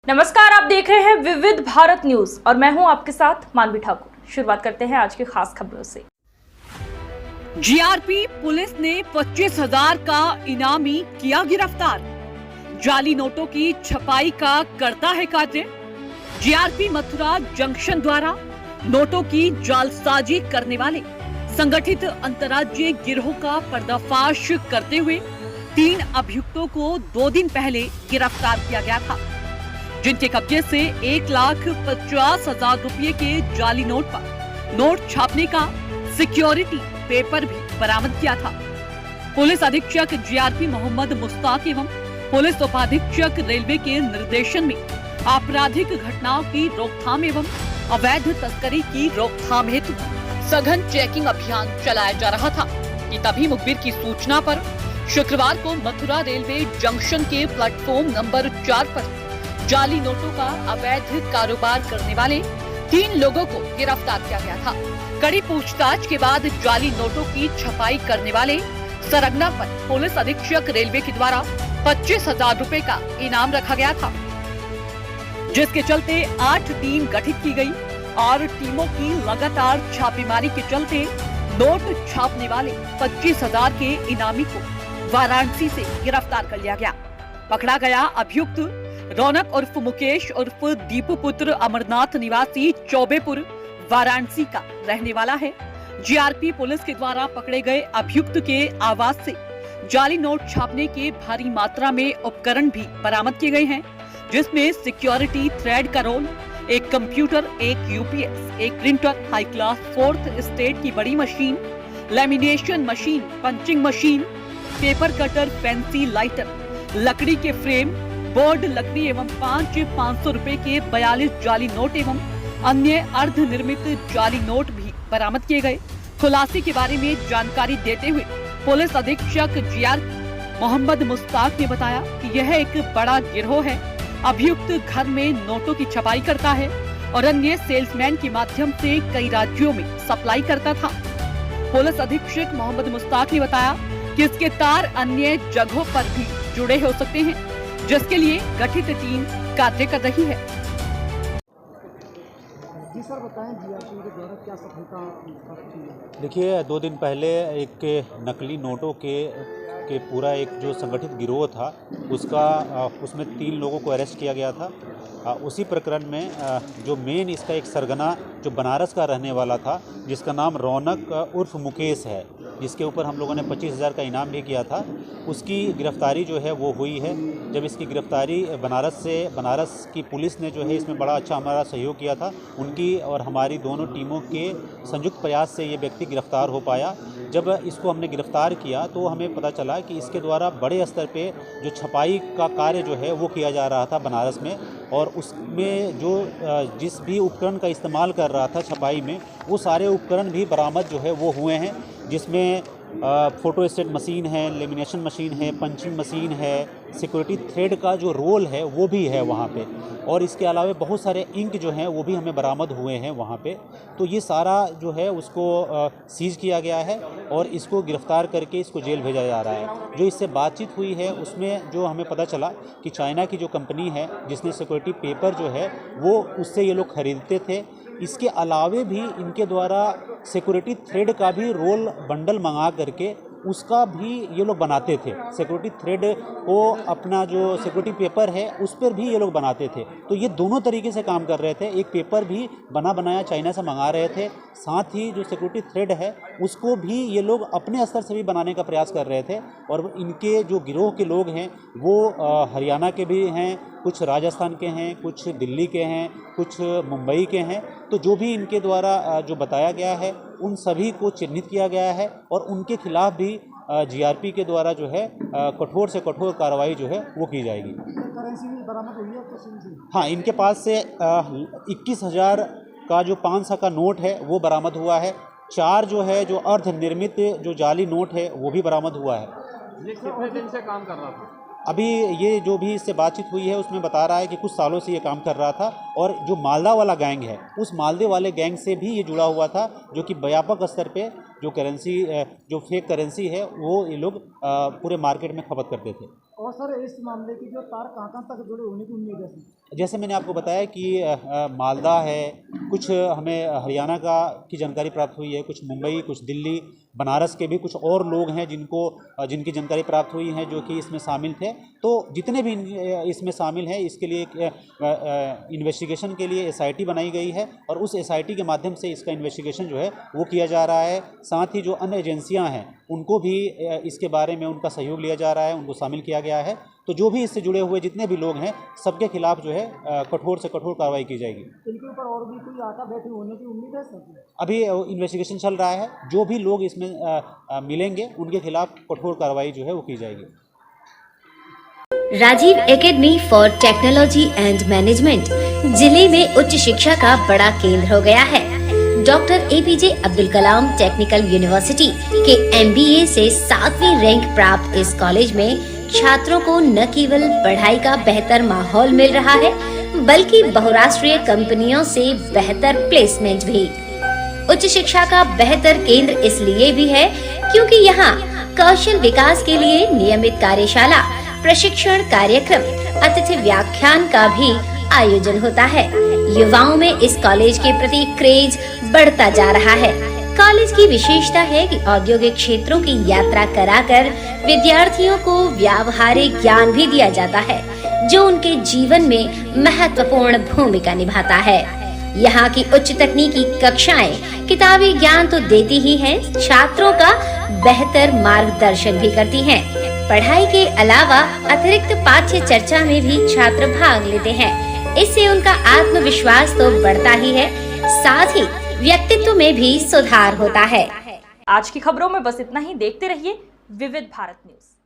नमस्कार, आप देख रहे हैं विविध भारत न्यूज और मैं हूं आपके साथ मानवी ठाकुर। शुरुआत करते हैं आज की खास खबरों से। जीआरपी पुलिस ने 25,000 का इनामी किया गिरफ्तार। जाली नोटों की छपाई का करता है कार्य। जीआरपी मथुरा जंक्शन द्वारा नोटों की जालसाजी करने वाले संगठित अंतर्राज्यीय गिरोह का पर्दाफाश करते हुए 3 अभियुक्तों को 2 दिन पहले गिरफ्तार किया गया था, जिनके कब्जे से 1,50,000 रुपये के जाली नोट पर नोट छापने का सिक्योरिटी पेपर भी बरामद किया था। पुलिस अधीक्षक जीआरपी मोहम्मद मुश्ताक एवं पुलिस उपाधीक्षक रेलवे के निर्देशन में आपराधिक घटनाओं की रोकथाम एवं अवैध तस्करी की रोकथाम हेतु सघन चेकिंग अभियान चलाया जा रहा था कि तभी मुखबिर की सूचना पर शुक्रवार को मथुरा रेलवे जंक्शन के प्लेटफॉर्म नंबर 4 पर जाली नोटों का अवैध कारोबार करने वाले 3 लोगों को गिरफ्तार किया गया था। कड़ी पूछताछ के बाद जाली नोटों की छपाई करने वाले सरगना पर पुलिस अधीक्षक रेलवे के द्वारा 25,000 रुपए का इनाम रखा गया था, जिसके चलते 8 टीम गठित की गई और टीमों की लगातार छापेमारी के चलते नोट छापने वाले 25,000 के इनामी को वाराणसी से गिरफ्तार कर लिया गया। पकड़ा गया अभियुक्त रौनक उर्फ मुकेश उर्फ दीपू पुत्र अमरनाथ निवासी चौबेपुर वाराणसी का रहने वाला है। जीआरपी पुलिस के द्वारा पकड़े गए अभियुक्त के आवास से जाली नोट छापने के भारी मात्रा में उपकरण भी बरामद किए गए हैं, जिसमें सिक्योरिटी थ्रेड का रोल, एक कंप्यूटर, एक यूपीएस, एक printer, high class 4th state की बड़ी machine, lamination machine, punching machine, paper cutter, pencil lighter, लकड़ी के फ्रेम, बोर्ड लकड़ी एवं 500 रुपए के 42 जाली नोट एवं अन्य अर्ध निर्मित जाली नोट भी बरामद किए गए। खुलासे के बारे में जानकारी देते हुए पुलिस अधीक्षक जीआरपी मोहम्मद मुश्ताक ने बताया कि यह एक बड़ा गिरोह है। अभियुक्त घर में नोटों की छपाई करता है और अन्य सेल्समैन के माध्यम से कई राज्यों में सप्लाई करता था। पुलिस अधीक्षक मोहम्मद मुश्ताक ने बताया कि इसके तार अन्य जगहों पर भी जुड़े हो सकते हैं, जिसके लिए गठित टीम कार्य कर रही है। जी सर, बताएं जीआरपी के द्वारा क्या सफलता प्राप्त हुई है? देखिए, 2 दिन पहले एक नकली नोटों के पूरा एक जो संगठित गिरोह था उसमें 3 लोगों को अरेस्ट किया गया था। उसी प्रकरण में जो मेन इसका एक सरगना जो बनारस का रहने वाला था, जिसका नाम रौनक उर्फ मुकेश है, जिसके ऊपर हम लोगों ने 25,000 का इनाम भी किया था, उसकी गिरफ्तारी जो है वो हुई है। जब इसकी गिरफ्तारी बनारस की पुलिस ने जो है इसमें बड़ा अच्छा हमारा सहयोग किया था। उनकी और हमारी दोनों टीमों के संयुक्त प्रयास से ये व्यक्ति गिरफ्तार हो पाया। जब इसको हमने गिरफ्तार किया तो हमें पता चला कि इसके द्वारा बड़े स्तर पे जो छपाई का कार्य जो है वो किया जा रहा था बनारस में, और उसमें जो जिस भी उपकरण का इस्तेमाल कर रहा था छपाई में, वो सारे उपकरण भी बरामद जो है वो हुए हैं, जिसमें फ़ोटो स्टेट मशीन है, लेमिनेशन मशीन है, पंचिंग मशीन है, सिक्योरिटी थ्रेड का जो रोल है वो भी है वहाँ पे, और इसके अलावा बहुत सारे इंक जो हैं वो भी हमें बरामद हुए हैं वहाँ पे। तो ये सारा जो है उसको सीज किया गया है और इसको गिरफ़्तार करके इसको जेल भेजा जा रहा है। जो इससे बातचीत हुई है उसमें जो हमें पता चला कि चाइना की जो कंपनी है जिसने सिक्योरिटी पेपर जो है वो उससे ये लोग ख़रीदते थे। इसके अलावे भी इनके द्वारा सिक्योरिटी थ्रेड का भी रोल बंडल मंगा करके उसका भी ये लोग बनाते थे। सिक्योरिटी थ्रेड को अपना जो सिक्योरिटी पेपर है उस पर भी ये लोग बनाते थे। तो ये दोनों तरीके से काम कर रहे थे। एक पेपर भी बना बनाया चाइना से मंगा रहे थे, साथ ही जो सिक्योरिटी थ्रेड है उसको भी ये लोग अपने स्तर से भी बनाने का प्रयास कर रहे थे। और इनके जो गिरोह के लोग हैं वो हरियाणा के भी हैं, कुछ राजस्थान के हैं, कुछ दिल्ली के हैं, कुछ मुंबई के हैं। तो जो भी इनके द्वारा जो बताया गया है उन सभी को चिन्हित किया गया है और उनके खिलाफ भी जीआरपी के द्वारा जो है कठोर से कठोर कार्रवाई जो है वो की जाएगी। करेंसी भी बरामद हुई है? हाँ, इनके पास से 21,000 का जो 500 का नोट है वो बरामद हुआ है। 4 जो है जो अर्ध निर्मित जो जाली नोट है वो भी बरामद हुआ है। ये कितने दिन से काम कर रहा था? अभी ये जो भी इससे बातचीत हुई है उसमें बता रहा है कि कुछ सालों से ये काम कर रहा था और जो मालदा वाला गैंग है उस मालदे वाले गैंग से भी ये जुड़ा हुआ था, जो कि व्यापक स्तर पे जो करेंसी जो फेक करेंसी है वो ये लोग पूरे मार्केट में खपत करते थे। और सर इस मामले की जो तार कहाँ तक जुड़े होने की उम्मीद है? जैसे मैंने आपको बताया कि मालदा है, कुछ हमें हरियाणा की जानकारी प्राप्त हुई है, कुछ मुंबई, कुछ दिल्ली, बनारस के भी कुछ और लोग हैं जिनकी जानकारी प्राप्त हुई है जो कि इसमें शामिल थे। तो जितने भी इसमें शामिल हैं इसके लिए इन्वेस्टिगेशन के लिए SIT बनाई गई है और उस SIT के माध्यम से इसका इन्वेस्टिगेशन जो है वो किया जा रहा है। साथ ही जो अन्य एजेंसियां हैं उनको भी इसके बारे में उनका सहयोग लिया जा रहा है, उनको शामिल किया गया है। तो जो भी इससे जुड़े हुए जितने भी लोग हैं सबके खिलाफ जो है कठोर से कठोर कार्रवाई की जाएगी। इनके ऊपर और भी कोई आका बैठी होने की उम्मीद है सर? अभी इन्वेस्टिगेशन चल रहा है, जो भी लोग इसमें मिलेंगे उनके खिलाफ कठोर कार्रवाई जो है वो की जाएगी। Rajiv academy for technology and management जिले में उच्च शिक्षा का बड़ा केंद्र हो गया है। Doctor APJ Abdul Kalam technical university के MBA से 7वीं रैंक प्राप्त इस कॉलेज में छात्रों को न केवल पढ़ाई का बेहतर माहौल मिल रहा है बल्कि बहुराष्ट्रीय कंपनियों से बेहतर प्लेसमेंट भी। उच्च शिक्षा का बेहतर केंद्र इसलिए भी है क्योंकि यहाँ कौशल विकास के लिए नियमित कार्यशाला, प्रशिक्षण कार्यक्रम, अतिथि व्याख्यान का भी आयोजन होता है। युवाओं में इस कॉलेज के प्रति क्रेज बढ़ता जा रहा है। कॉलेज की विशेषता है कि औद्योगिक क्षेत्रों की यात्रा कराकर विद्यार्थियों को व्यावहारिक ज्ञान भी दिया जाता है जो उनके जीवन में महत्वपूर्ण भूमिका निभाता है। यहाँ की उच्च तकनीकी कक्षाएं किताबी ज्ञान तो देती ही हैं, छात्रों का बेहतर मार्गदर्शन भी करती हैं। पढ़ाई के अलावा अतिरिक्त पाठ्य चर्चा में भी छात्र भाग लेते हैं। इससे उनका आत्मविश्वास तो बढ़ता ही है, साथ ही व्यक्तित्व में भी सुधार होता है। आज की खबरों में बस इतना ही। देखते रहिए विविध भारत न्यूज।